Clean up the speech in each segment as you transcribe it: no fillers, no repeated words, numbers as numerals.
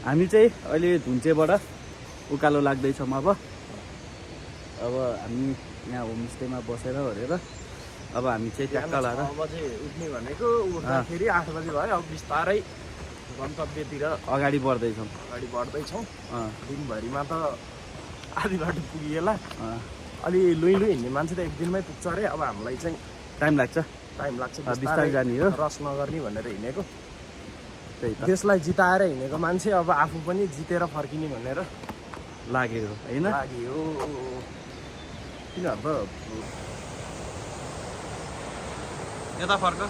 हामी चाहिँ अहिले धुन्चेबाट उकालो लाग्दैछौँ अब हामी यहाँ होमस्टेमा बसेर हेरेर अब हामी चाहिँ ट्याक्क लाएर 6 बजे उठ्ने भनेको उठ्दाखेरि 8 बजे भयो। अब बिस्तारै गन्तव्यतिर अगाडि बढ्दैछौँ दिनभरिमा त आधी बाटो पुगिएला। अलि लुई हिँड्ने मान्छे त एक दिनमै पुग्छ अरे। अब हामीलाई चाहिँ टाइम लाग्छ बिस्तारै जाने हो, रस नगर्ने भनेर हिँडेको। त्यही त देशलाई जिताएर हिँडेको मान्छे अब आफू पनि जितेर फर्किने भनेर लाग्यो होइन। लाग्यो तिनीहरू त यता फर्क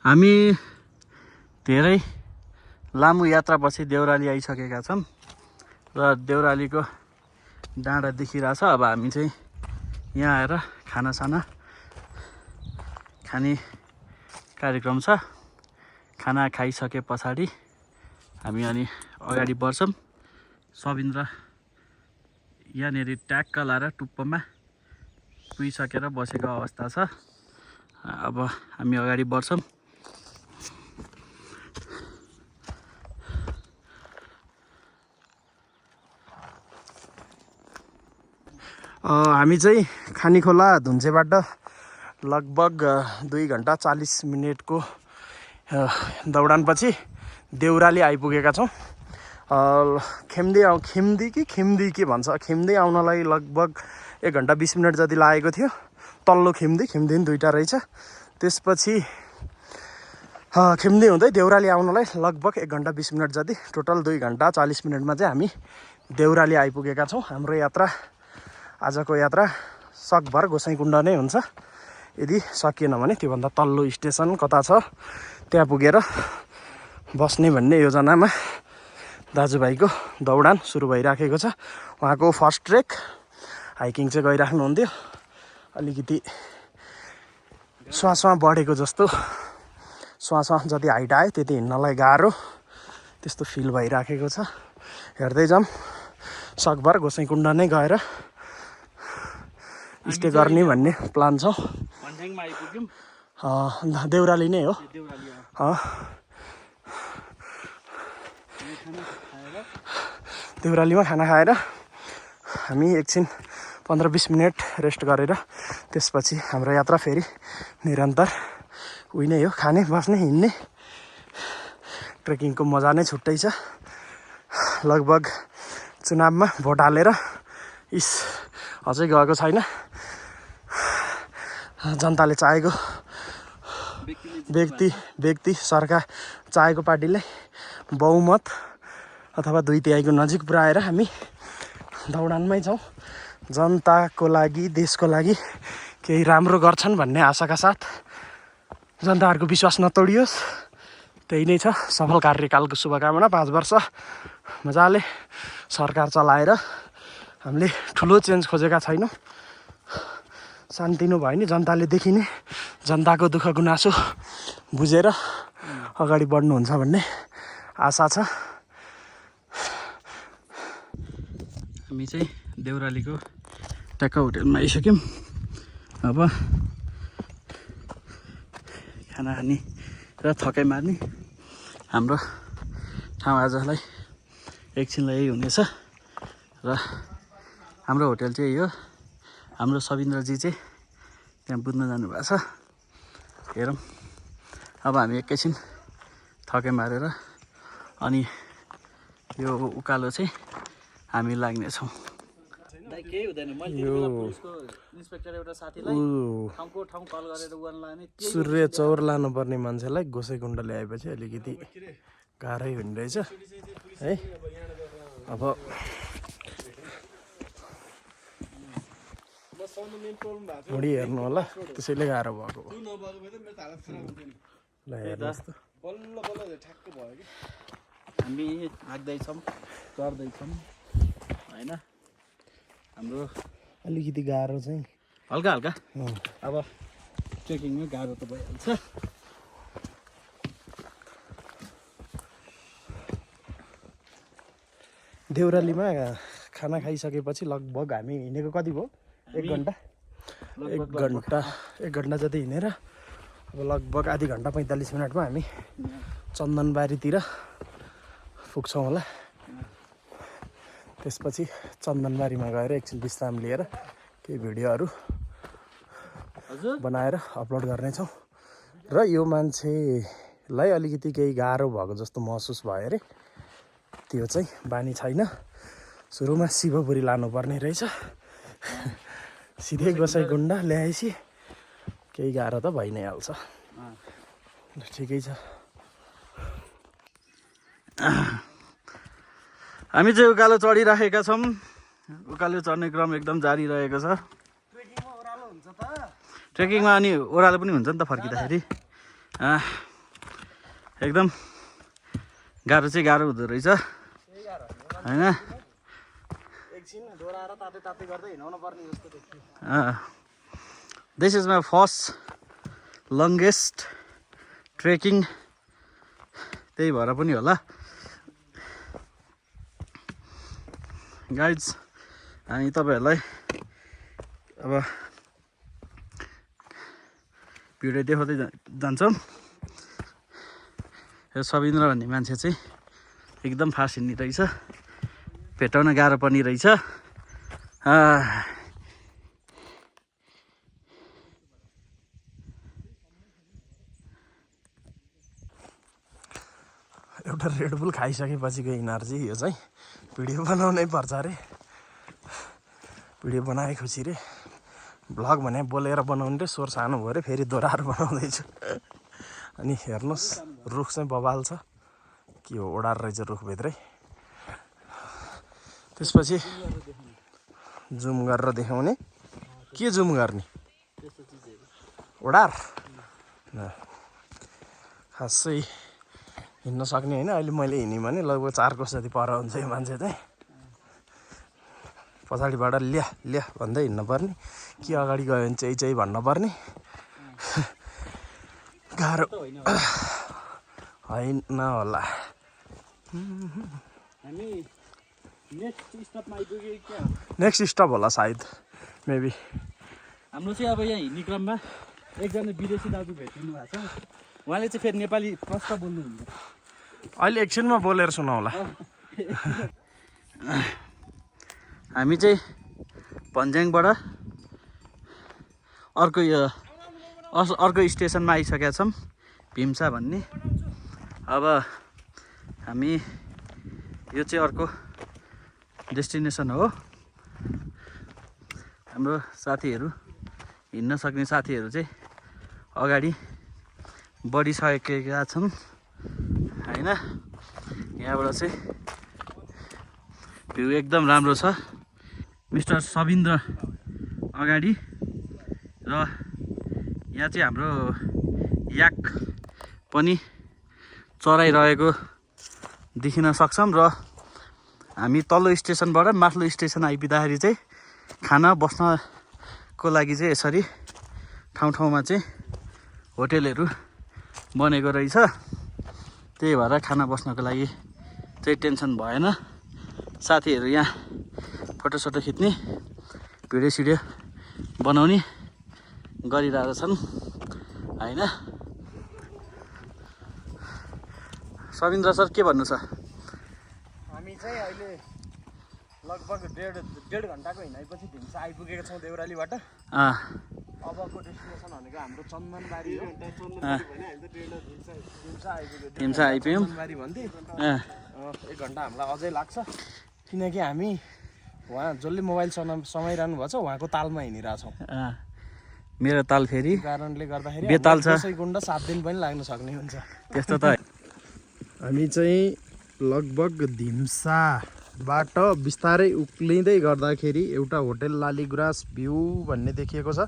हामी धेरै लामो यात्रापछि देउराली आइसकेका छौँ र देउरालीको डाँडा देखिरहेछ। अब हामी चाहिँ यहाँ आएर खानासाना खाने कार्यक्रम छ। खाना खाइसके पछाडि हामी अनि अगाडि बढ्छौँ। सबिन्द्र यहाँनिर ट्याक्क लाएर टुप्पोमा पुगिसकेर बसेको अवस्था छ। अब हामी अगाडि बढ्छौँ। हामी चाहिँ खानीखोला धुन्चेबाट लगभग 2 घन्टा 40 मिनटको दौडानपछि देउराली आइपुगेका छौँ। खिम्दी के भन्छ, खिम्दी आउनलाई लगभग 1 घन्टा 20 मिनट जति लागेको थियो। तल्लो खिम्दी पनि दुईवटा रहेछ। त्यसपछि खिम्दी हुँदै देउराली आउनलाई लगभग 1 घन्टा 20 मिनट जति, टोटल 2 घन्टा 40 मिनटमा चाहिँ हामी देउराली आइपुगेका छौँ। हाम्रो आजको यात्रा सकभर गोसाइँकुण्ड नै हुन्छ। यदि सकिएन भने त्योभन्दा तल्लो स्टेसन कता छ त्यहाँ पुगेर बस्ने भन्ने योजनामा दाजुभाइको दौडान सुरु भइराखेको छ। उहाँको फर्स्ट ट्रेक हाइकिङ चाहिँ गइराख्नुहुन्थ्यो। अलिकति श्वासमा बढेको जस्तो, श्वासमा जति हाइट आयो त्यति हिँड्नलाई गाह्रो त्यस्तो फिल भइराखेको छ। हेर्दै जाऊँ, सकभर गोसाइँकुण्ड नै गएर स्टे गर्ने भन्ने प्लान छ। भन्ज्याङमा आइपुग्यौँ, देउराली नै हो। देउरालीमा खाना खाएर हामी एकछिन 15-20 मिनट रेस्ट गरेर त्यसपछि हाम्रो यात्रा फेरि निरन्तर उही नै हो, खाने बस्ने हिँड्ने। ट्रेकिङको मजा नै छुट्टै छ। लगभग चुनावमा भोट हालेर अझै गएको छैन। जनताले चाहेको व्यक्ति सरकार चाहेको पार्टीले बहुमत अथवा 2/3 नजिक पुर्याएर हामी दौडानमै छौँ। जनताको लागि, देशको लागि केही राम्रो गर्छन् भन्ने आशाका साथ, जनताहरूको विश्वास नतोडियोस्, त्यही नै छ। सफल कार्यकालको शुभकामना। 5 वर्ष मजाले सरकार चलाएर हामीले ठुलो चेन्ज खोजेका छैनौँ। शान्तिनु भयो नि जनताले देखिने, जनताको दुःख गुनासो बुझेर अगाडि बढ्नुहुन्छ भन्ने आशा छ। हामी चाहिँ देउरालीको ट्याक्क होटेलमा आइसक्यौँ। अब खाना खाने र थकाइ मार्ने हाम्रो ठाउँ आजलाई एकछिनलाई यही हुनेछ। र हाम्रो होटेल चाहिँ यो, हाम्रो सबिन्द्रजी चाहिँ त्यहाँ बुझ्न जानुभएको छ। हेरौँ, अब हामी एकैछिन थकाइ मारेर अनि यो उकालो चाहिँ हामी लाग्नेछौँ। केही हुँदैन। मैले पुलिसको इन्सपेक्टर एउटा साथीलाई ठाउँको ठाउँ कल गरेर उहाँ लाने सूर्य चौर लानुपर्ने मान्छेलाई गोसाइँकुण्ड ल्याएपछि अलिकति गाह्रै हुने रहेछ है। अब मुडी हेर्नु होला, त्यसैले गाह्रो भएको हो। ल हेर्नुहोस् त हामी आग्दैछौँ चढ्दैछौँ होइन हाम्रो अलिकति गाह्रो चाहिँ हल्का हल्का अब ट्रेकिङमै गाह्रो त भइहाल्छ देउरालीमा खाना खाइसकेपछि लगभग हामी हिँडेको कति भयो 1 घन्टा 1 घन्टा जति हिँडेर अब लगभग आधी घन्टा 45 मिनटमा हामी चन्दनबारीतिर पुग्छौँ होला त्यसपछि चन्दनबारीमा गएर एकछिन विश्राम लिएर केही भिडियोहरू बनाएर अपलोड गर्नेछौँ र यो मान्छेलाई अलिकति केही गाह्रो भएको जस्तो महसुस भयो अरे त्यो चाहिँ बानी छैन सुरुमा शिवपुरी लानुपर्ने रहेछ सिधै गोसाइकुण्ड ल्याएपछि केही गाह्रो त भइ नै हाल्छ ठिकै छ हामी चाहिँ उकालो चढिराखेका छौँ उकालो चढ्ने क्रम एकदम जारी रहेको छ ट्रेकिङमा अनि ओह्रालो पनि हुन्छ नि त फर्किँदाखेरि एकदम गाह्रो चाहिँ गाह्रो हुँदो रहेछ होइन this is my first longest trekking त्यही भएर पनि होला गाइड्स हामी तपाईँहरूलाई अब भिडियो देखाउँदै जान्छौँ यो सबिन्द्र भन्ने मान्छे चाहिँ एकदम फास्ट हिँड्ने रहेछ भेटाउन गाह्रो पर्ने रहेछ एउटा रेडबुल खाइसकेपछिको इनर्जी यो चाहिँ भिडियो बनाउनै पर्छ अरे भिडियो बनाए खुसी रे भ्लग भने बोलेर बनाउने रे स्वर सानो भयो अरे फेरि दोहोऱ्याएर बनाउँदैछु अनि हेर्नुहोस् रुख चाहिँ बबाल छ के हो ओडार रहेछ रुखभित्रै त्यसपछि जुम गरेर देखाउने के जुम गर्ने ओडार खासै हिँड्न सक्ने होइन अहिले मैले हिँडेँ भने लगभग 4 कोस जति पर हुन्छ यो मान्छे चाहिँ पछाडिबाट ल्या भन्दै हिँड्नु पर्ने कि अगाडि गयो भने चाहिँ भन्नु पर्ने गाह्रो होइन होला नेक्स्ट स्टप होला सायद मेबी हाम्रो चाहिँ अब यहाँ हिँड्ने क्रममा एकजना विदेशी दाजु भेटिनु भएको छ उहाँले चाहिँ फेरि नेपाली प्रष्ट बोल्नुहुन्छ अहिले एकछिनमा बोलेर सुनाउला हामी चाहिँ भन्ज्याङबाट अर्को स्टेसनमा आइसकेका छौँ भीमसा भन्ने अब हामी यो चाहिँ अर्को डेस्टिनेसन हो हाम्रो साथीहरू हिँड्न सक्ने साथीहरू चाहिँ अगाडि बढिसकेका छन् होइन यहाँबाट चाहिँ भ्यू एकदम राम्रो छ मिस्टर सबिन्द्र अगाडि र यहाँ चाहिँ हाम्रो याक पनि चराइरहेको देखिन सक्छौँ र हामी तल्लो स्टेसनबाट माथिल्लो स्टेसन आइपुग्दाखेरि चाहिँ खाना बस्नको लागि चाहिँ यसरी ठाउँ ठाउँमा चाहिँ होटेलहरू बनेको रहेछ त्यही भएर खाना बस्नको लागि चाहिँ टेन्सन भएन साथीहरू यहाँ फोटोसोटो खिच्ने भिडियो सिडियो बनाउने गरिरहेको छन् होइन सबिन्द्र सर के भन्नु छ हामी चाहिँ अहिले लगभग डेढ घन्टाको हिँडाइपछि भीमसा आइपुगेका छौँ देउरालीबाट अबको डेस्टिनेसन भनेको हाम्रो चन्दनबारी हो भीमसा आइपुग्यौँ चन्दनबारी भन्थे 1 घन्टा हामीलाई अझै लाग्छ किनकि हामी उहाँ जसले मोबाइल समाइरहनु भएको छ उहाँको तालमा हिँडिरहेछौँ मेरो ताल फेरि कारणले गर्दाखेरि बेताल छ गोसाइकुण्ड 7 दिन पनि लाग्न सक्ने हुन्छ त्यस्तो त हामी चाहिँ लगभग भीमसाबाट बिस्तारै उक्लिँदै गर्दाखेरि एउटा होटेल लालीगुराँस भ्यू भन्ने देखिएको छ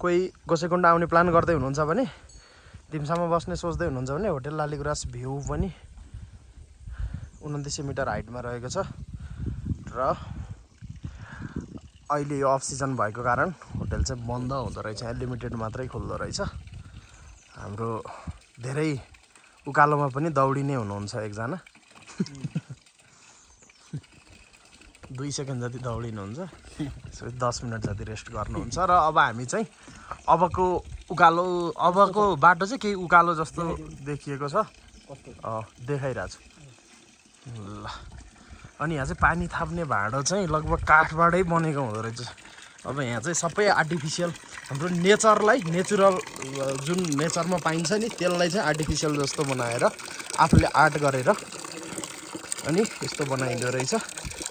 कोही गोसाइकुण्ड आउने प्लान गर्दै हुनुहुन्छ भने दिम्सामा बस्ने सोच्दै हुनुहुन्छ भने होटल लालीगुराँस भ्यू पनि 2900 मिटर हाइटमा रहेको छ र अहिले यो अफ सिजन भएको कारण होटल चाहिँ बन्द हुँदो रहेछ, यहाँ लिमिटेड मात्रै खुल्दो रहेछ। हाम्रो धेरै उकालोमा पनि दौडिने हुनुहुन्छ एकजना 2 सेकेन्ड जति दौडिनुहुन्छ, 10 मिनट जति रेस्ट गर्नुहुन्छ। र अब हामी चाहिँ अबको बाटो चाहिँ केही उकालो जस्तो देखिएको छ, देखाइरहेको छु ल। अनि यहाँ चाहिँ पानी थाप्ने भाँडो चाहिँ लगभग काठबाटै बनेको हुँदो रहेछ। अब यहाँ चाहिँ सबै आर्टिफिसियल हाम्रो नेचुरल जुन नेचरमा पाइन्छ नि त्यसलाई चाहिँ आर्टिफिसियल जस्तो बनाएर आफूले आर्ट गरेर अनि यस्तो बनाइँदो रहेछ।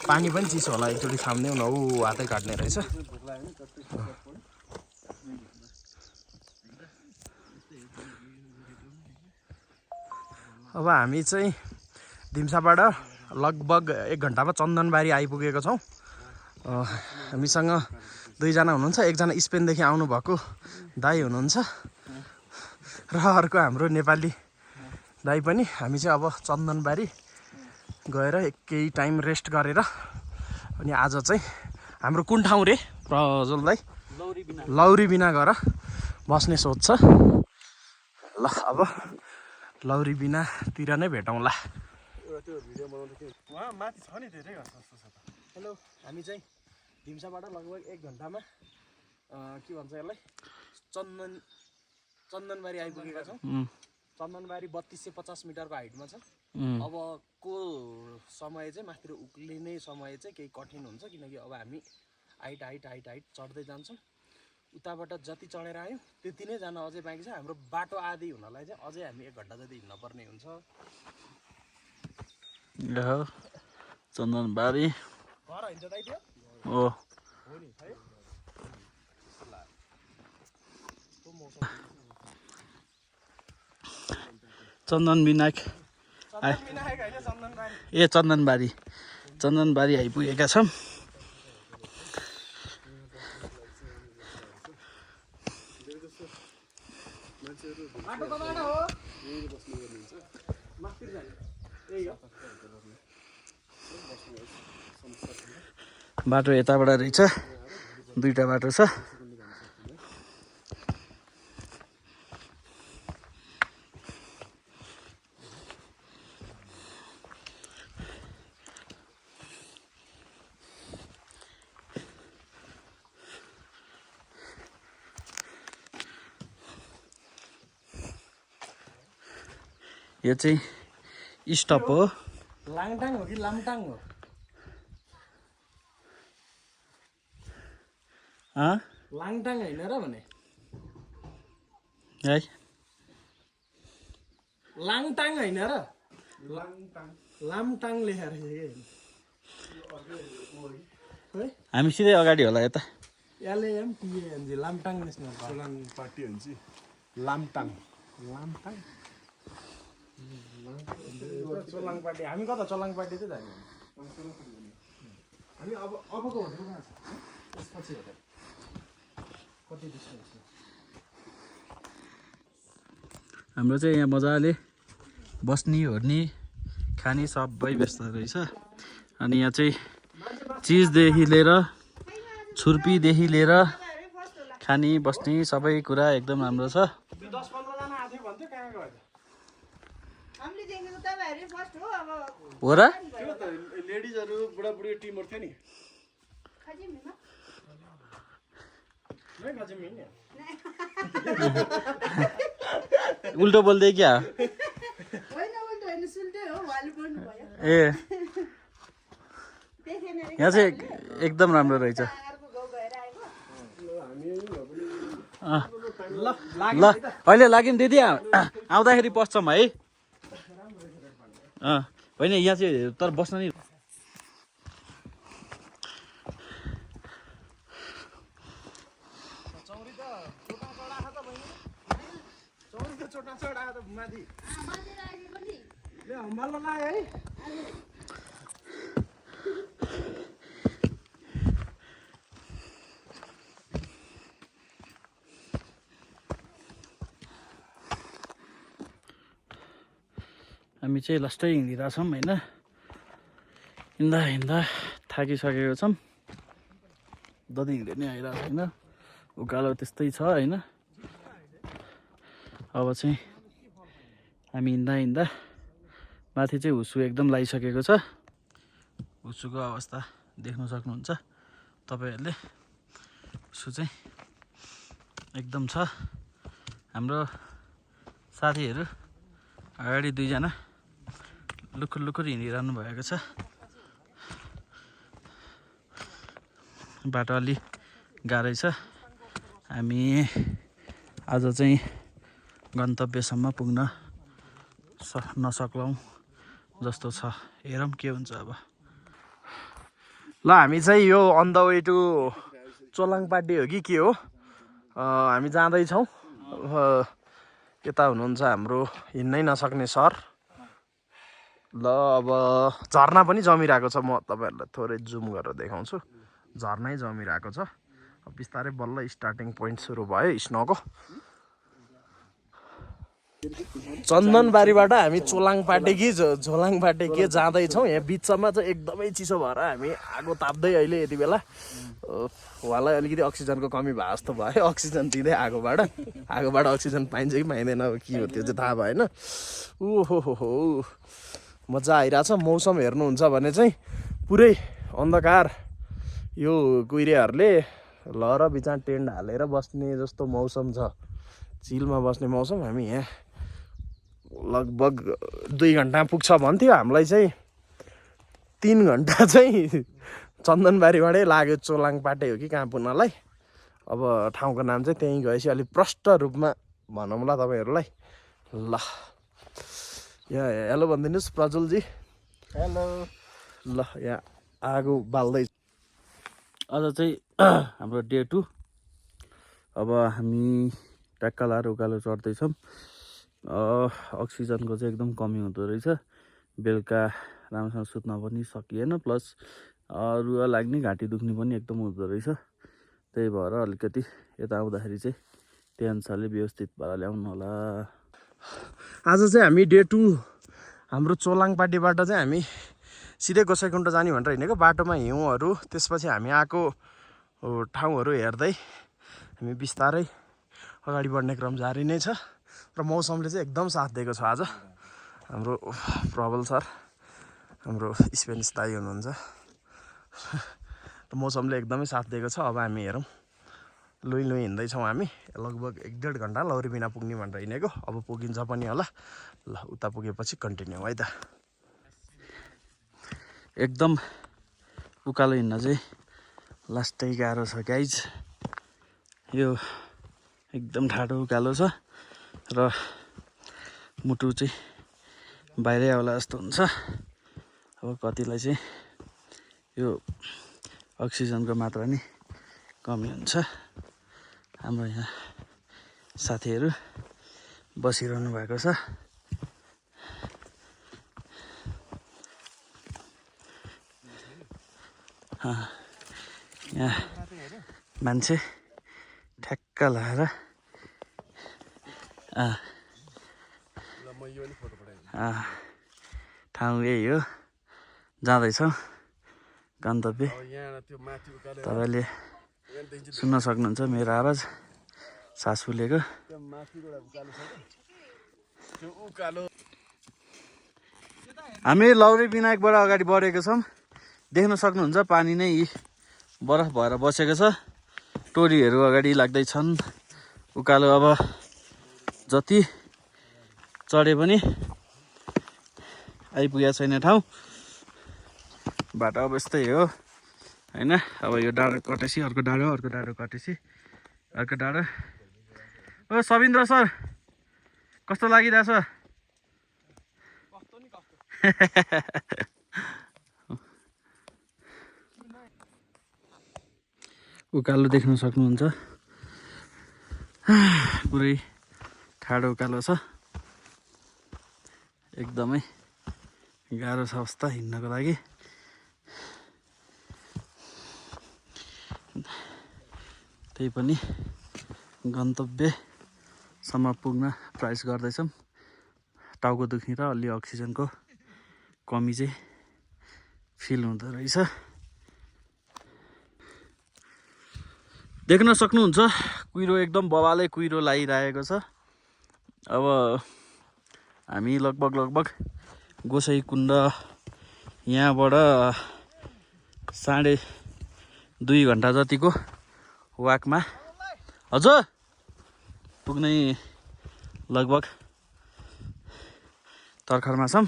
पानी पनि चिसो होला, एकचोटि थाम्ने हुन हातै काट्ने रहेछ। अब हामी चाहिँ दिम्साबाट लगभग 1 घन्टामा चन्दनबारी आइपुगेको छौँ। हामीसँग 2 जना हुनुहुन्छ, एकजना स्पेनदेखि आउनुभएको दाइ हुनुहुन्छ र अर्को हाम्रो नेपाली दाइ पनि। हामी चाहिँ अब चन्दनबारी गएर केही टाइम रेस्ट गरेर अनि आज चाहिँ हाम्रो कुन ठाउँ रे प्रज्वल दाइ? लौरी बिना गएर बस्ने सोच छ ल। अब लौरी बिनातिर नै भेटौँला। उहाँ माथि छ नि धेरै जस्तो छ त। हेलो, हामी चाहिँ दिम्साबाट लगभग 1 घन्टामा के भन्छ यसलाई चन्दनबारी आइपुगेका छौँ। चन्दनबारी 3250 मिटरको हाइटमा छ। अबको समय चाहिँ माथितिर उक्लिने समय चाहिँ केही कठिन हुन्छ, किनकि अब हामी हाइट चढ्दै जान्छौँ। उताबाट जति चढेर आयौँ त्यति नै जान अझै बाँकी छ। हाम्रो बाटो आदि हुनलाई चाहिँ अझै हामी 1 घन्टा जति हिँड्न पर्ने हुन्छ। चन्दनबारी घर होइन दाइ त्यो? हो नि है। चन्दनबारी आइपुगेका छौँ। बाटो यताबाट रहेछ, 2टा बाटो छ। यो चाहिँ स्टप हो। लाङटाङ हो कि लामटाङ हो? लाङटाङ होइन र भने है, लाङटाङ होइन र, लामटाङ लेखेर हामी सिधै अगाडि होला यता। LAMTANG Lamtang national park party हुन्छ। लामटाङ चोलाङपाटी। हामी कता चोलाङपाटी चाहिँ जाने? हामी अबको होटल कहाँ छ? त्यसपछि होटल कति डिस्टेन्स? हाम्रो चाहिँ यहाँ मजाले बस्ने ओर्ने खाने सबै व्यवस्था रहेछ। अनि यहाँ चाहिँ चिजदेखि लिएर छुर्पीदेखि लिएर खाने बस्ने सबै कुरा एकदम राम्रो छ। 10-15 जना आथ्यो भन्थ्यो, कहाँ गयो? हो र? लेडिजहरू बुढाबुढी टिमहरू थियो नि। उल्टो बोल्दै क्या? ए, यहाँ चाहिँ एकदम राम्रो रहेछ। ल अहिले लाग्यो नि दिदी, आउँदाखेरि पस्छौँ है। होइन यहाँ चाहिँ तर बस्न नि। हामी चाहिँ लास्टै हिँडिरहेछौँ होइन। हिँड्दा हिँड्दा थाकिसकेको छौँ। जति हिँड्यो नि आइरहेको छैन, उकालो त्यस्तै छ होइन। अब चाहिँ हामी हिँड्दा हिँड्दा माथि चाहिँ हुसु एकदम लागिसकेको छ। हुसुको अवस्था देख्न सक्नुहुन्छ तपाईँहरूले। हुसु चाहिँ एकदम छ। हाम्रो साथीहरू अगाडि दुईजना लुकुर लुकुर हिँडिरहनु भएको छ। बाटो अलि गाह्रै छ। हामी आज चाहिँ गन्तव्यसम्म पुग्न नसक्लौँ जस्तो छ। हेरौँ के हुन्छ अब। ल हामी चाहिँ यो अन द वे टु चोलाङपाटी हो कि के हो, हामी जाँदैछौँ। यता हुनुहुन्छ हाम्रो हिँड्नै नसक्ने सर। ल अब झर्ना पनि जमिरहेको छ। म तपाईँहरूलाई थोरै जुम गरेर देखाउँछु। झर्नै जमिरहेको छ। बिस्तारै बल्ल स्टार्टिङ पोइन्ट सुरु भयो स्नोको। चन्दनबारीबाट हामी चोलाङपाटी कि झोलाङपाटी के जाँदैछौँ। यहाँ बिचमा चाहिँ एकदमै चिसो भएर हामी आगो ताप्दै अहिले यति बेला। उहाँलाई अलिकति अक्सिजनको कमी भए जस्तो भयो। अक्सिजन दिँदै आगोबाट अक्सिजन पाइन्छ कि पाइँदैन अब के हो त्यो चाहिँ थाहा भएन। ओहो मजा आइरहेछ। मौसम हेर्नुहुन्छ भने चाहिँ पुरै अन्धकार। यो कुहिरेहरूले लहर बिचमा टेन्ट हालेर बस्ने जस्तो मौसम छ। चिलमा बस्ने मौसम। हामी यहाँ लगभग 2 घन्टा पुग्छ भन्थ्यो। हामीलाई चाहिँ 3 घन्टा चाहिँ चन्दनबारीबाटै लाग्यो। चोलाङपाटे हो कि कहाँ पुग्नलाई। अब ठाउँको नाम चाहिँ त्यहीँ गएपछि अलिक प्रष्ट रूपमा भनौँला तपाईँहरूलाई। ल यहाँ हेलो भनिदिनुहोस् प्रज्वलजी। हेलो। ल यहाँ आगो बाल्दै। आज चाहिँ हाम्रो डे 2। अब हामी ट्याक्का लाएर उकालो चढ्दैछौँ। अक्सिजनको चाहिँ एकदम कमी हुँदो रहेछ। बेलुका राम्रोसँग सुत्न पनि सकिएन। प्लस रुवा लाग्ने, घाँटी दुख्ने पनि एकदम हुँदो रहेछ। त्यही भएर अलिकति यता आउँदाखेरि चाहिँ त्यही अनुसारले व्यवस्थित भएर ल्याउनु होला। आज चाहिँ हामी डे 2 हाम्रो चोलाङपाटीबाट चाहिँ हामी सिधै गोसाइकुण्ड जाने भनेर हिँडेको। बाटोमा हिउँहरू, त्यसपछि हामी आएको ठाउँहरू हेर्दै हामी बिस्तारै अगाडि बढ्ने क्रम जारी नै छ। र मौसमले चाहिँ एकदम साथ दिएको छ आज। हाम्रो प्रबल सर, हाम्रो स्पेनिस दाइ हुनुहुन्छ। मौसमले एकदमै साथ दिएको छ। अब हामी हेरौँ। लुई हिँड्दैछौँ हामी। लगभग 1-1.5 घन्टा लौरीबिना पुग्ने भनेर हिँडेको। अब पुगिन्छ पनि होला। ल उता पुगेपछि कन्टिन्यू है त। एकदम उकालो हिँड्न चाहिँ लास्टै गाह्रो छ गाइज। यो एकदम ठाडो उकालो छ र मुटु चाहिँ बाहिरै आउला जस्तो हुन्छ। अब कतिलाई चाहिँ यो अक्सिजनको मात्रा नि कमी हुन्छ। हाम्रो यहाँ साथीहरू बसिरहनु भएको छ। यहाँ मान्छे ठ्याक्क लाएर ठाउँ यही हो। जाँदैछौँ गन्तव्य। तपाईँले सुन्न सक्नुहुन्छ मेरो आवाज, सास फुलेको। हामी लौरी विनायकबाट अगाडि बढेको छौँ। देख्न सक्नुहुन्छ पानी नै बरफ भएर बसेको छ। टोलीहरू अगाडि लाग्दैछन्। उकालो अब जति चढे पनि आइपुगेको छैन ठाउँ। बाटो अब यस्तै हो होइन। अब यो डाँडो कटेपछि अर्को डाँडो, अर्को डाँडो कटेपछि अर्को डाँडो। ओ सबिन्द्र सर कस्तो लागिरहेछ? उकालो देख्न सक्नुहुन्छ। पुरै ठाडो उकालो छ। एकदमै गाह्रो छ अवस्था हिँड्नको लागि। त्यही पनि गन्तव्यसम्म पुग्न प्रयास गर्दैछौँ। टाउको दुख्ने र अलि अक्सिजनको कमी चाहिँ फिल हुँदो रहेछ। देख्न सक्नुहुन्छ कुहिरो एकदम बबालै कुहिरो लागिरहेको छ। अब हामी लगभग गोसाइँकुण्ड यहाँबाट 2.5 घन्टा जतिको वाकमा हजुर पुग्नै लगभग तर्खरमा छौँ।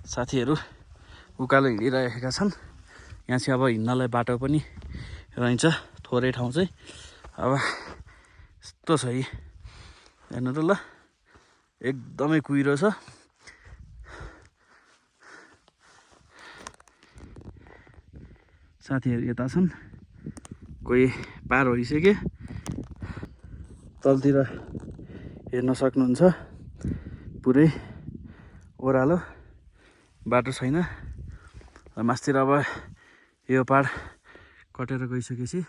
साथीहरू उकालो हिँडिरहेका छन्। यहाँ चाहिँ अब हिँड्नलाई बाटो पनि रहन्छ, थोरै ठाउँ चाहिँ। अब यस्तो छ है, हेर्नु त ल, एकदमै कुहिरो छ। साथीहरू यता छन्, कोही पार भइसके। तलतिर हेर्न सक्नुहुन्छ पुरै ओह्रालो, बाटो छैन। मास्तिर अब यो पार कटेर गइसकेपछि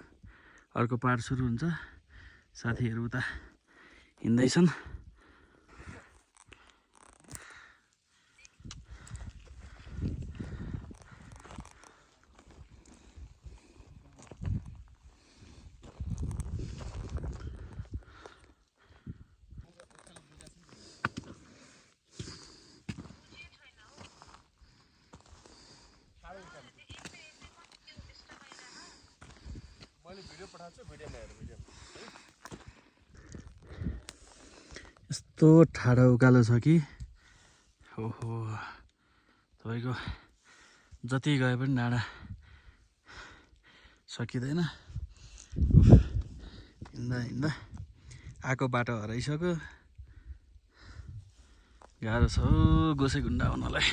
अर्को पार सुरु हुन्छ। साथीहरू उता हिँड्दैछन्। यस्तो ठाडो उकालो छ कि ओहो, तपाईँको जति गए पनि डाँडा सकिँदैन। हिँड्दा आएको बाटो हराइसक्यो। गाह्रो छ गोसाइँकुण्ड आउनलाई।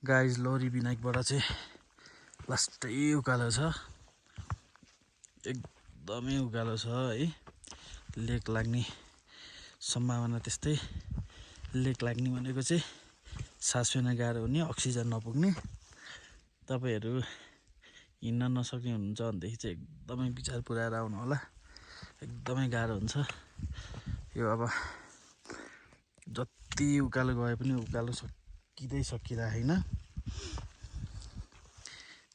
गाइज लोरी बिनाकबाट चाहिँ लास्टै उकालो छ, एकदमै उकालो छ है। लेक लाग्ने सम्भावना त्यस्तै। लेक लाग्ने भनेको चाहिँ सास फेर्न गाह्रो हुने, अक्सिजन नपुग्ने। तपाईँहरू हिँड्न नसक्ने हुनुहुन्छ भनेदेखि चाहिँ एकदमै विचार पुऱ्याएर आउनु होला, एकदमै गाह्रो हुन्छ यो। अब जति उकालो गए पनि उकालो सकिरहेन।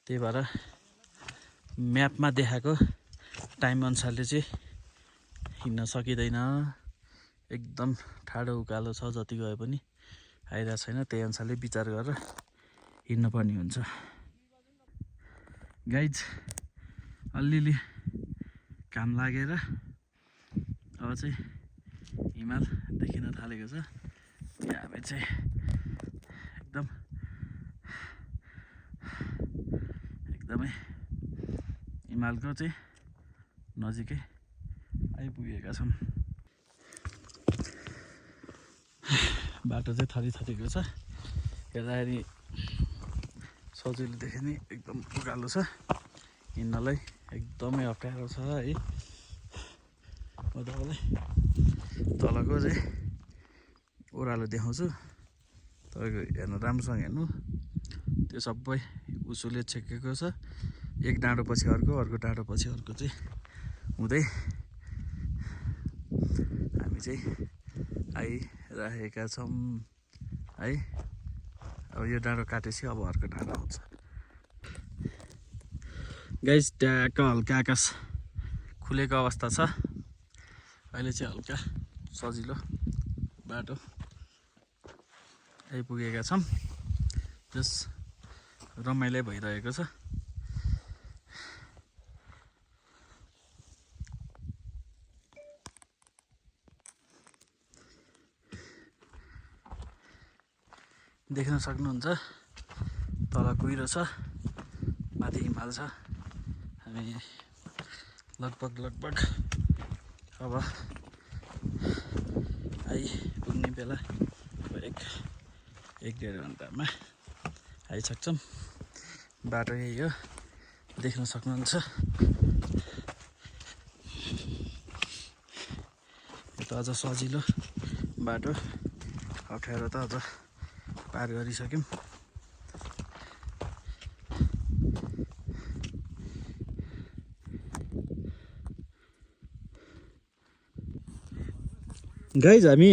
त्यही भएर म्यापमा देखाएको टाइम अनुसारले चाहिँ हिँड्न सकिँदैन। एकदम ठाडो उकालो छ, जति गए पनि आइरहेको छैन। त्यही अनुसारले विचार गरेर हिँड्नुपर्ने हुन्छ। गाइज अलिअलि घाम लागेर अब चाहिँ हिमाल देखिन थालेको छ। यहाँ हामी चाहिँ एकदमै हिमालको चाहिँ नजिकै आइपुगेका छौँ। बाटो चाहिँ थरीथरीको छ, हेर्दाखेरि सजिलो देख्ने, एकदम उकालो छ, हिँड्नलाई एकदमै अप्ठ्यारो छ है। म तपाईँलाई तलको चाहिँ ओह्रालो देखाउँछु, तपाईँको हेर्नु, राम्रोसँग हेर्नु। त्यो सबै उसुले छेकेको छ। एक डाँडो पछि अर्को, अर्को डाँडो पछि अर्को चाहिँ हुँदै हामी चाहिँ आइरहेका छौँ है। अब यो डाँडो काटेपछि अब अर्को डाँडो आउँछ। गाइस ट्याक्क हल्का आकाश खुलेको अवस्था छ। अहिले चाहिँ हल्का सजिलो बाटो आइपुगेका छौँ। जस रमाइलो भइरहेको छ। देख्न सक्नुहुन्छ तल कुहिरो छ, माथि हिमाल छ। हामी लगभग अब आइपुग्ने बेला एक डेढ घन्टामा आइसक्छौँ। बाटो यही हो, देख्न सक्नुहुन्छ। यो त अझ सजिलो बाटो, अप्ठ्यारो त अझ पार गरिसक्यौँ। गाइज हामी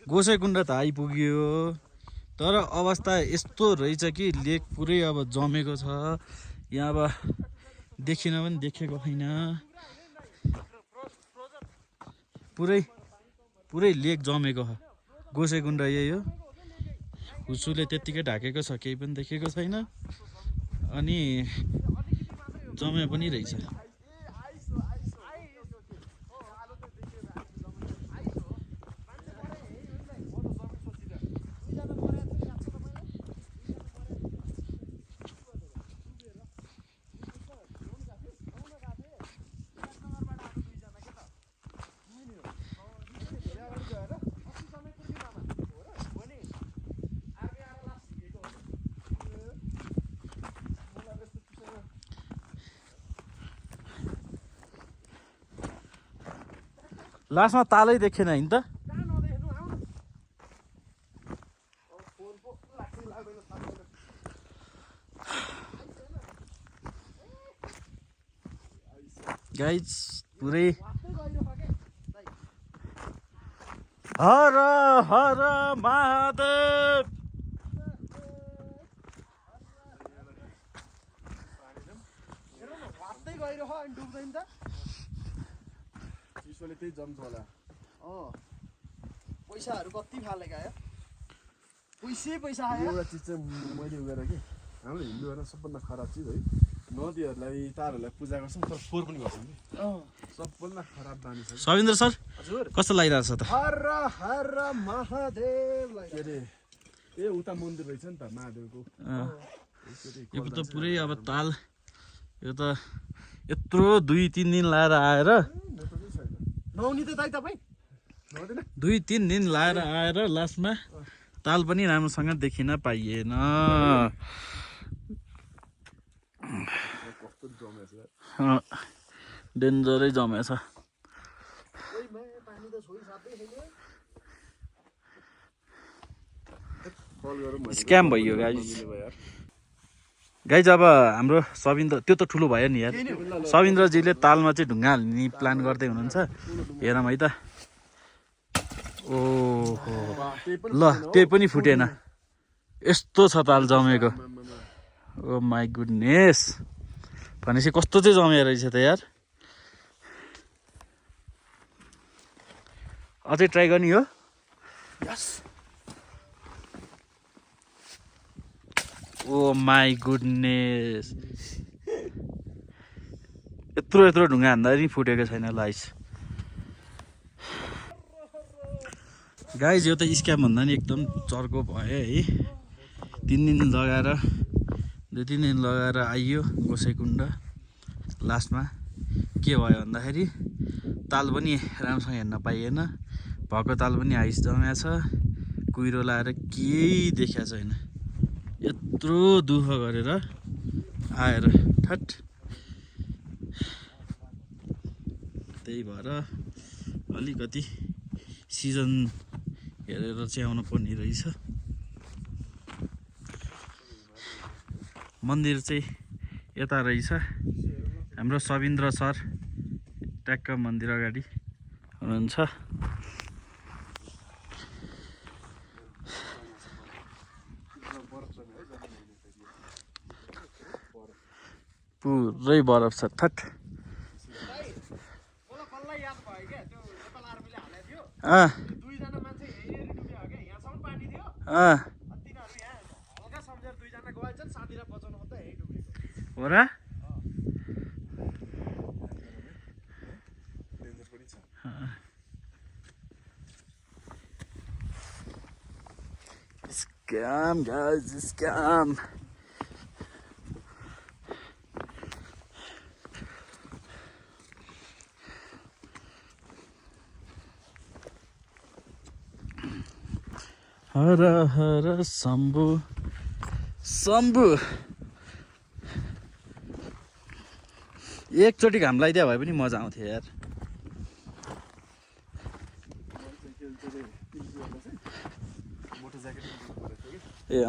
गोसाइकुण्ड त आइपुग्यो तर अवस्था यस्तो रहेछ कि लेक पुरै अब जमेको छ यहाँ अब देखिन पनि देखेको छैन पुरै लेक जमेको छ गोसाइकुण्ड यही हो हुसुले त्यत्तिकै ढाकेको छ केही पनि देखेको छैन अनि जमे पनि रहेछ लास्टमा तालै देखेन नि त गाइज पुरै हर हर महादेव त्यही जम्छ होला पैसाहरू कति फालेको आयो पैसा आयो एउटा चिज चाहिँ मैले उ गरेँ कि हाम्रो हिन्दूहरू सबभन्दा खराब चिज है नदीहरूलाई तारहरूलाई पूजा गर्छौँ तर फोहोर पनि गर्छौँ कि सबभन्दा खराब बानी छ सविन्द्र सर हजुर कस्तो लागिरहेको छ त हर हर महादेव के अरे ए उता मन्दिर रहेछ नि त महादेवको यो त पुरै अब ताल यो त यत्रो 2-3 दिन लाएर आएर नआउने त दाइ तपाईँ 2-3 दिन लाएर आएर लास्टमा ताल पनि राम्रोसँग देखिन पाइएन डेन्जरै जमेछ स्क्याम भयो गाइज अब हाम्रो सविन्द्र त्यो त ठुलो भयो नि यार सविन्द्रजीले तालमा चाहिँ ढुङ्गा हाल्ने प्लान गर्दै हुनुहुन्छ हेरौँ है त ओहो ल त्यही पनि फुटेन यस्तो छ ताल जमेको ओ माई गुडनेस भनेपछि कस्तो चाहिँ जमेको रहेछ त यार अझै ट्राई गर्ने हो ओ माई गुडनेस यत्रो ढुङ्गा हान्दा पनि फुटेको छैन लाइस गाइज यो त स्क्याम भन्दा नि एकदम चर्को भयो है 3 दिन लगाएर 2-3 दिन लगाएर आइयो गोसाइकुण्ड लास्टमा के भयो भन्दाखेरि ताल पनि राम्रोसँग हेर्न पाइएन भएको ताल पनि आइस जमेको छ कुहिरो लाएर केही देखाएको छैन यत्रो दुःख गरेर आएर ठट त्यही भएर अलिकति सिजन हेरेर चाहिँ आउनु पर्ने रहेछ मन्दिर चाहिँ यता रहेछ हाम्रो सविन्द्र सर ट्याक्क मन्दिर अगाडि हुनुहुन्छ पुरै बरफ छ थट हो र Scam, guys, scam. हर हर शम्भु शम्भु एकचोटि घाम लगाइदिया भए पनि मजा आउँथ्यो यार ए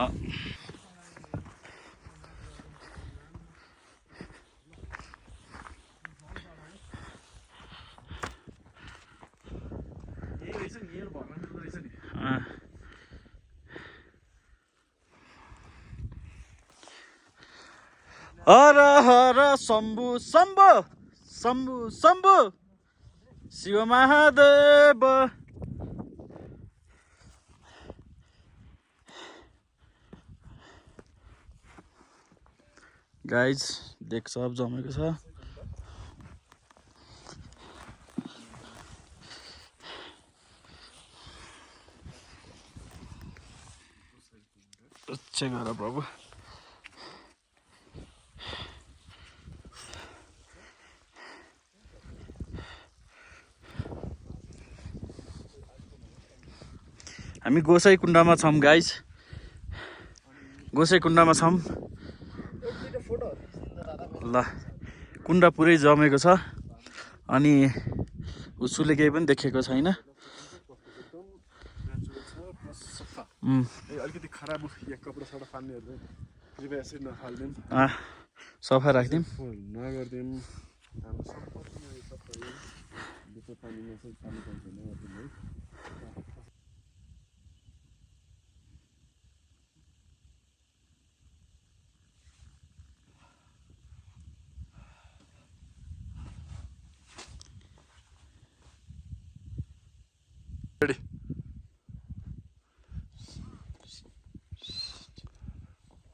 हर हर शम्भु शम्भु शम्भु शम्भु शिव महादेव। गाइज देख सब जमेको छ। रक्षा गर प्रभु। हामी गोसाइकुण्डमा छौँ गाइज, गोसाइकुण्डमा छौँ। ल कुण्ड पुरै जमेको छ अनि उसुले केही पनि देखेको छैन। अलिकति खराब कपडा सडा फाल्नेहरू कृपया यसरी नफाल्दिउँ, सफा राखिदिउँ, नगरिदिउँ।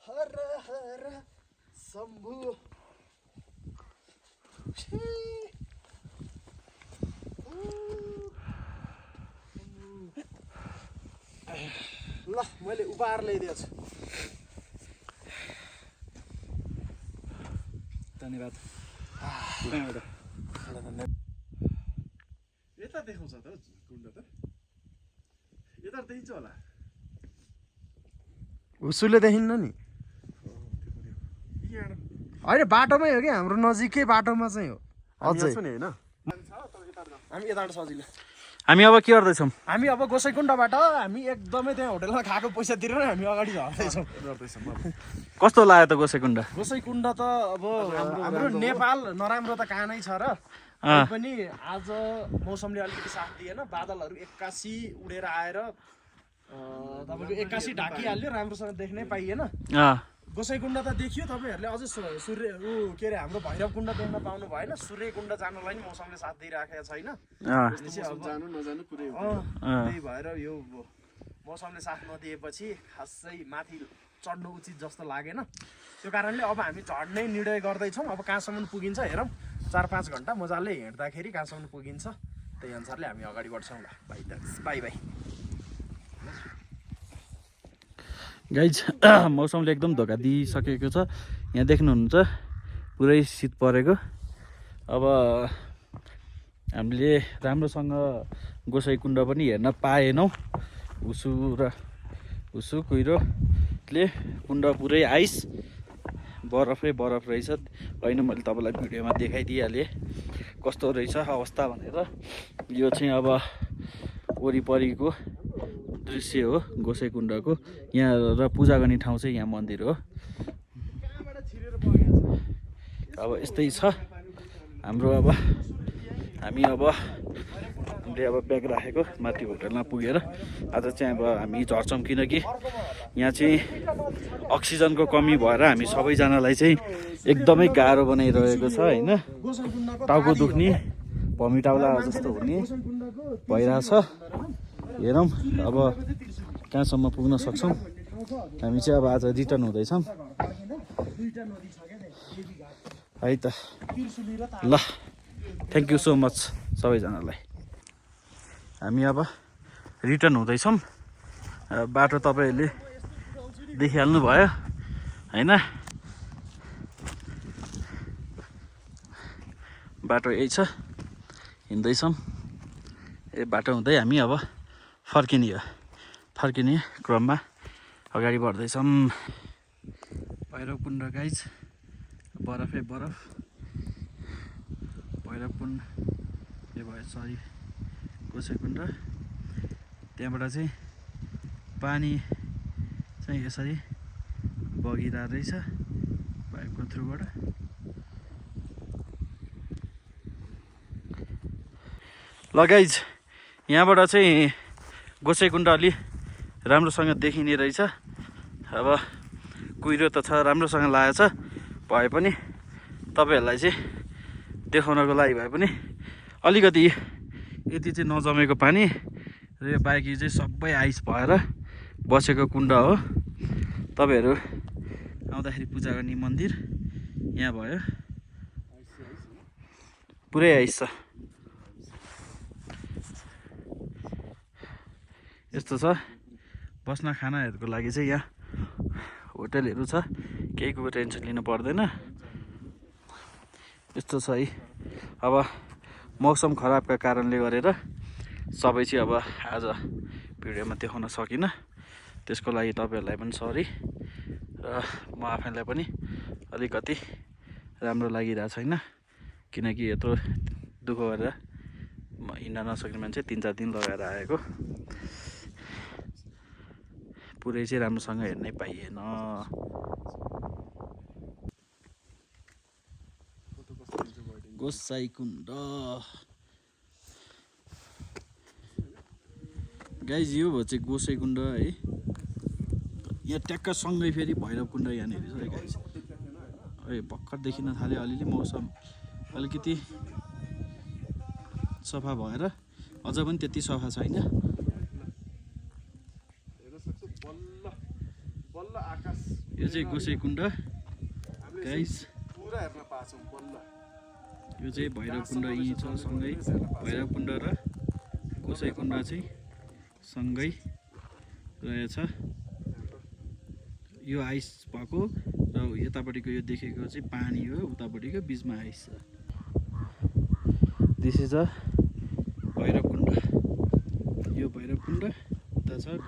हर हर शम्भु। ल मैले उपहार ल्याइदिएको छु। धन्यवाद। यता देखाउँछ त कुण्ड त, यता देखिन्छ होला। उसुले देखिन्न नि, होइन बाटोमै हो कि हाम्रो नजिकै बाटोमा चाहिँ हो अझै होइन। हामी यताबाट सजिलो। हामी अब के गर्दैछौँ? हामी अब गोसाइकुण्डबाट हामी एकदमै त्यहाँ होटेलमा खाएको पैसा तिरेर हामी अगाडि झर्दैछौँ। कस्तो लाग्यो त गोसाइकुण्ड? गोसाइकुण्ड त अब हाम्रो नेपाल नराम्रो त कहाँ छ र पनि आज मौसमले अलिकति साथ दिएन। बादलहरू एक्कासी उडेर आएर तपाईँको एक्कासी ढाकिहाल्यो, राम्रोसँग देख्नै पाइएन। गोसाइकुण्ड त देखियो, तपाईँहरूले अझै सूर्य के अरे हाम्रो भैरवकुण्ड देख्न पाउनु भएन। सूर्यकुण्ड जानुलाई नि मौसमले साथ दिइराखेको छैन। जानु नजानु पुरै त्यही भएर यो मौसमले साथ नदिएपछि खासै माथि चढ्नु उचित जस्तो लागेन। त्यो कारणले अब हामी झर्ने निर्णय गर्दैछौँ। अब कहाँसम्म पुगिन्छ हेरौँ, 4-5 घन्टा मजाले हिँड्दाखेरि कहाँसम्म पुगिन्छ त्यही अनुसारले हामी अगाडि बढ्छौँ। ल बाई बाई बाई। गाइज मौसमले एकदम धोका दिइसकेको छ। यहाँ देख्नुहुन्छ पुरै शीत परेको। अब हामीले राम्रोसँग गोसाइकुण्ड पनि हेर्न पाएनौँ। उसु कुहिरोले कुण्ड पुरै आइस बरफै बरफ रहेछ। होइन मैले तपाईँलाई भिडियोमा देखाइदिइहालेँ कस्तो रहेछ अवस्था भनेर। यो चाहिँ अब वरिपरिको दृश्य हो गोसाइकुण्डको। यहाँ र पूजा गर्ने ठाउँ चाहिँ यहाँ मन्दिर हो। अब यस्तै छ हाम्रो। अब हामी ब्याग राखेको माथि होटलमा पुगेर आज चाहिँ अब हामी झर्छौँ, किनकि यहाँ चाहिँ अक्सिजनको कमी भएर हामी सबैजनालाई चाहिँ एकदमै गाह्रो बनाइरहेको छ होइन। टाउको दुख्ने, भमिटाउला जस्तो हुने भइरहेछ। हेरौँ अब कहाँसम्म पुग्न सक्छौँ। हामी चाहिँ अब आज रिटर्न हुँदैछौँ है त। ल थ्याङ्क यू सो मच सबैजनालाई। हामी अब रिटर्न हुँदैछौँ। बाटो तपाईँहरूले देखिहाल्नु भयो होइन। बाटो यही छ, हिँड्दैछौँ। बाटो हुँदै हामी अब फर्किने क्रममा अगाडि बढ्दैछौँ। भैरवकुण्ड गाइज, बरफै बरफ। भैरवकुण्ड यो भयो, सरी गोसाइकुण्ड। त्यहाँबाट चाहिँ पानी चाहिँ यसरी बगिरहेको रहेछ पाइपको थ्रुबाट। ल गाइज, यहाँबाट चाहिँ गोसाइँकुण्ड अलि राम्रोसँग देखिने रहेछ। अब कुहिरो त छ, राम्रोसँग लागेको छ, भए पनि तपाईँहरूलाई चाहिँ देखाउनको लागि भए पनि अलिकति यति चाहिँ नजमेको पानी र यो बाँकी चाहिँ सबै आइस भएर बसेको कुण्ड हो। तपाईँहरू आउँदाखेरि पूजा गर्ने मन्दिर यहाँ भयो, पुरै आइस छ। यस्तो छ, बस्न खानाहरूको लागि चाहिँ यहाँ होटलहरू छ, केहीको टेन्सन लिनु पर्दैन। यस्तो छ है। अब मौसम खराबका कारणले गरेर सबै चाहिँ अब आज भिडियोमा देखाउन सकिनँ, त्यसको लागि तपाईँहरूलाई पनि सरी। र म आफैलाई पनि अलिकति राम्रो लागिरहेको छैन, किनकि यत्रो दुःख गरेर हिँड्न नसक्ने मान्छे 3-4 दिन लगाएर आएको, पुरै चाहिँ राम्रोसँग हेर्नै पाइएन। गोसाइँकुण्ड गाइज, यो भयो चाहिँ गोसाइँकुण्ड है। यहाँ ट्याक्क सँगै फेरि भैरवकुण्ड यहाँनिर छ है गाइज। है भर्खर देखिन थाल्यो, अलिअलि मौसम अलिकति सफा भएर, अझ पनि त्यति सफा छैन। यो चाहिँ गोसाइँकुण्ड गाइज, यो चाहिँ भैरवकुण्ड यहीँ छ सँगै। भैरवकुण्ड र गोसाइँकुण्ड चाहिँ सँगै रहेछ। यो आइस भएको र यतापट्टिको यो देखेको चाहिँ पानी हो, उतापट्टिको बिचमा आइस छ। This is a Bhairavkund. यो भैरवकुण्ड उता छ।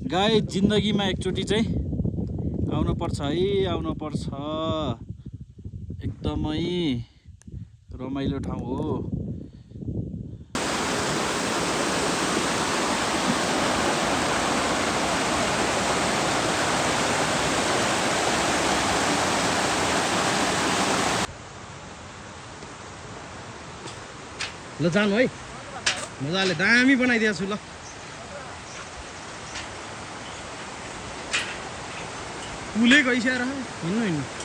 गाई जिन्दगीमा एकचोटि चाहिँ आउनुपर्छ है, आउनुपर्छ। एकदमै रमाइलो ठाउँ हो। ल जानु है, मजाले दामी बनाइदिएको छु। ल पुलै गइसकेर हिँड्नु हिँड्नु।